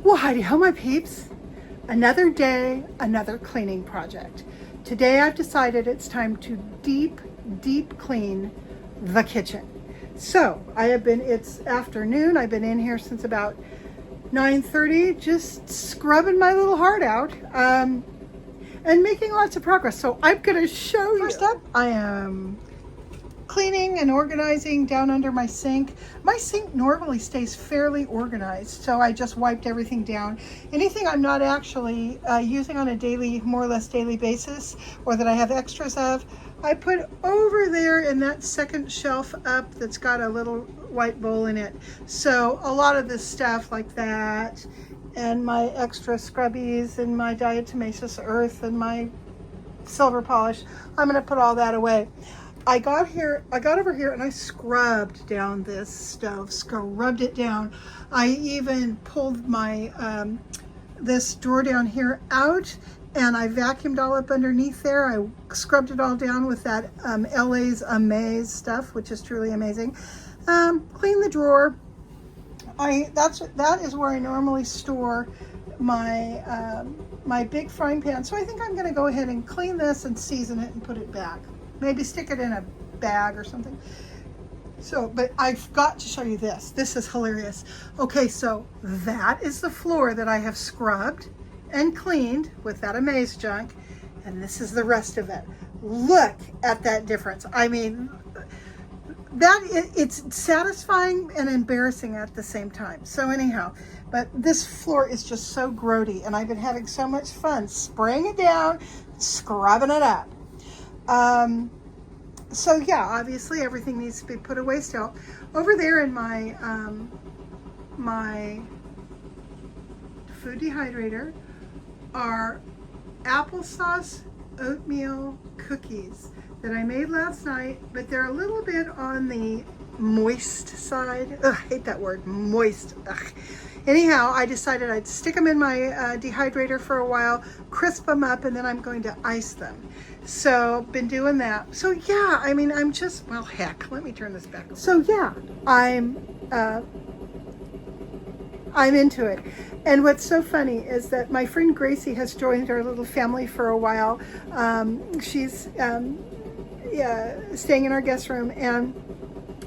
Well, Heidi, how my peeps? Another day, another cleaning project. Today I've decided it's time to deep clean the kitchen. So it's afternoon. I've been in here since about 9:30, just scrubbing my little heart out and making lots of progress. So I'm going to show you. First up, I am cleaning and organizing down under my sink. My sink normally stays fairly organized, so I just wiped everything down. Anything I'm not actually using on a more or less daily basis, or that I have extras of, I put over there in that second shelf up that's got a little white bowl in it. So a lot of this stuff like that, and my extra scrubbies and my diatomaceous earth and my silver polish, I'm going to put all that away. I got over here and I scrubbed down this stove, scrubbed it down. I even pulled my this drawer down here out, and I vacuumed all up underneath there. I scrubbed it all down with that LA's Amaze stuff, which is truly amazing. Clean the drawer. That is where I normally store my my big frying pan. So I think I'm going to go ahead and clean this and season it and put it back. Maybe stick it in a bag or something. So, but I've got to show you this. This is hilarious. Okay, so that is the floor that I have scrubbed and cleaned with that Amaze junk, and this is the rest of it. Look at that difference. I mean, it's satisfying and embarrassing at the same time. So anyhow, but this floor is just so grody, and I've been having so much fun spraying it down, scrubbing it up. So yeah, obviously everything needs to be put away still. Over there in my my food dehydrator are applesauce oatmeal cookies that I made last night, but they're a little bit on the moist side. Ugh, I hate that word, moist. Ugh. Anyhow, I decided I'd stick them in my dehydrator for a while, crisp them up, and then I'm going to ice them. So, been doing that. So yeah, I mean, I'm just, well, heck, let me turn this back over. So yeah, I'm into it. And what's so funny is that my friend Gracie has joined our little family for a while. She's staying in our guest room, and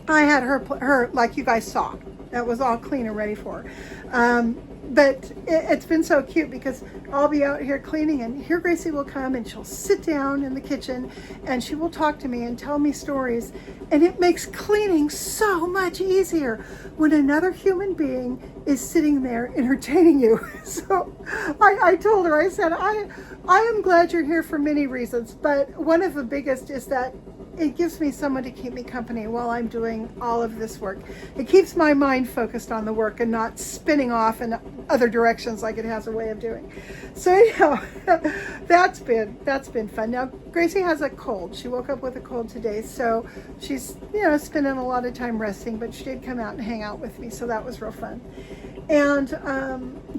I had her like you guys saw. That was all clean and ready for her. But it's been so cute because I'll be out here cleaning, and here Gracie will come and she'll sit down in the kitchen and she will talk to me and tell me stories. And it makes cleaning so much easier when another human being is sitting there entertaining you. So I told her, I said, I am glad you're here for many reasons, but one of the biggest is that it gives me someone to keep me company while I'm doing all of this work. It keeps my mind focused on the work and not spinning off in other directions like it has a way of doing. So anyhow, that's been fun. Now Gracie has a cold. She woke up with a cold today, so she's spending a lot of time resting, but she did come out and hang out with me, so that was real fun. And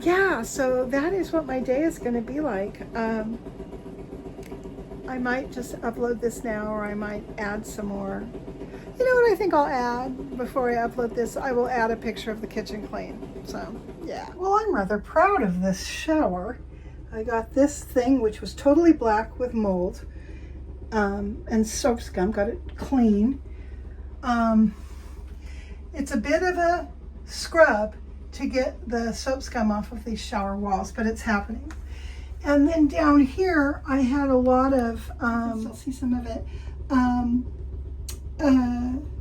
yeah, so that is what my day is going to be like. I might just upload this now, or I might add some more. You know what I think I'll add before I upload this? I will add a picture of the kitchen clean. So, yeah. Well, I'm rather proud of this shower. I got this thing, which was totally black with mold and soap scum. Got it clean. It's a bit of a scrub to get the soap scum off of these shower walls, but it's happening. And then down here, I had a lot of, I'll see some of it,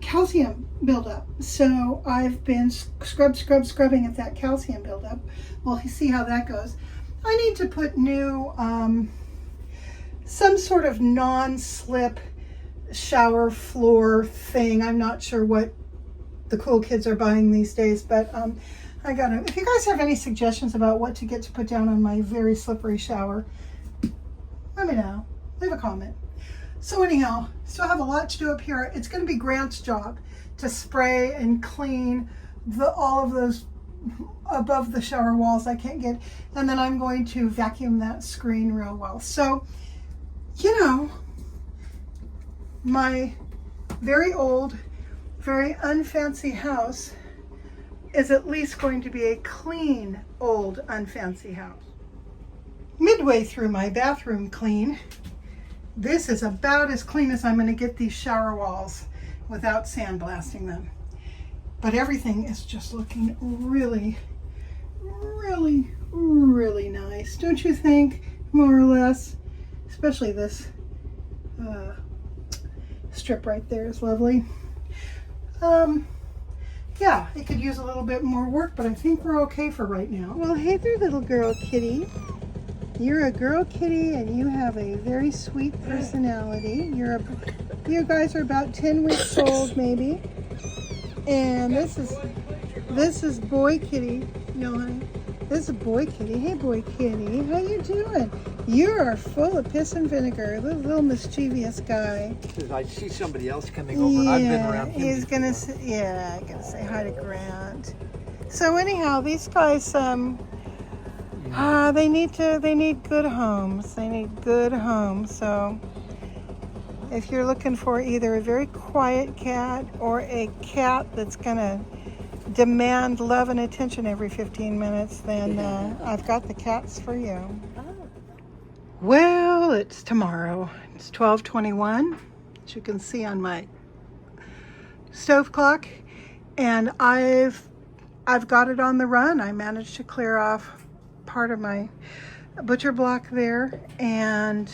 calcium buildup. So I've been scrubbing at that calcium buildup. We'll see how that goes. I need to put new, some sort of non-slip shower floor thing. I'm not sure what the cool kids are buying these days, but if you guys have any suggestions about what to get to put down on my very slippery shower, let me know. Leave a comment. So anyhow, still have a lot to do up here. It's going to be Grant's job to spray and clean all of those above the shower walls I can't get. And then I'm going to vacuum that screen real well. So, my very old, very unfancy house is at least going to be a clean, old, unfancy house. Midway through my bathroom clean, this is about as clean as I'm going to get these shower walls without sandblasting them. But everything is just looking really, really, really nice. Don't you think? More or less. Especially this strip right there is lovely. Yeah, it could use a little bit more work, but I think we're okay for right now. Well, hey there, little girl kitty. You're a girl kitty and you have a very sweet personality. You guys are about 10 weeks old maybe. And this is boy kitty. No, honey. This is boy kitty. Hey boy kitty, how you doing? You are full of piss and vinegar, little mischievous guy. I see somebody else coming over and I've been around him. He's gonna say hi to Grant. So anyhow, these guys they need good homes. They need good homes. So if you're looking for either a very quiet cat or a cat that's gonna demand love and attention every 15 minutes, then I've got the cats for you. Well, it's tomorrow. It's 12:21, as you can see on my stove clock, and I've got it on the run. I managed to clear off part of my butcher block there, and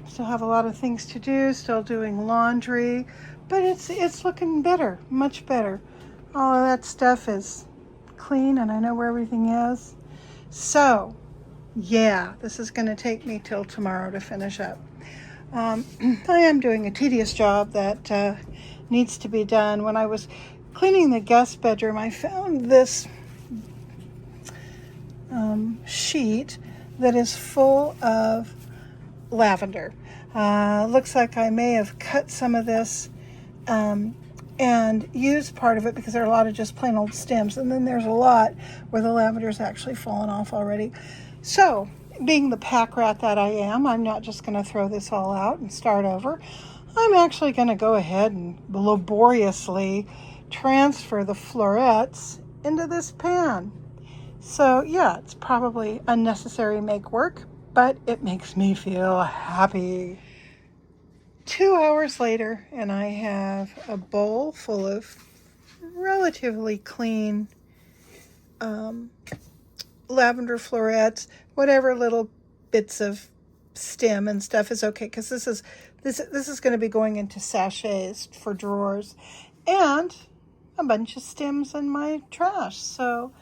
still have a lot of things to do. Still doing laundry, but it's looking better, much better. All of that stuff is clean, and I know where everything is. So yeah, this is going to take me till tomorrow to finish up. I am doing a tedious job that needs to be done. When I was cleaning the guest bedroom, I found this sheet that is full of lavender. Looks like I may have cut some of this and used part of it because there are a lot of just plain old stems, and then there's a lot where the lavender's actually fallen off already. So, being the pack rat that I am, I'm not just going to throw this all out and start over. I'm actually going to go ahead and laboriously transfer the florets into this pan. So yeah, it's probably unnecessary make work, but it makes me feel happy. 2 hours later, and I have a bowl full of relatively clean lavender florets. Whatever little bits of stem and stuff is okay, because this is going to be going into sachets for drawers, and a bunch of stems in my trash. So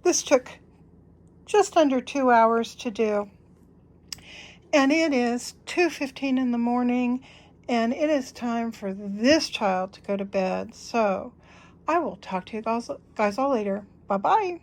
this took just under 2 hours to do, and it is 2:15 in the morning, and it is time for this child to go to bed. So I will talk to you guys all later. Bye bye.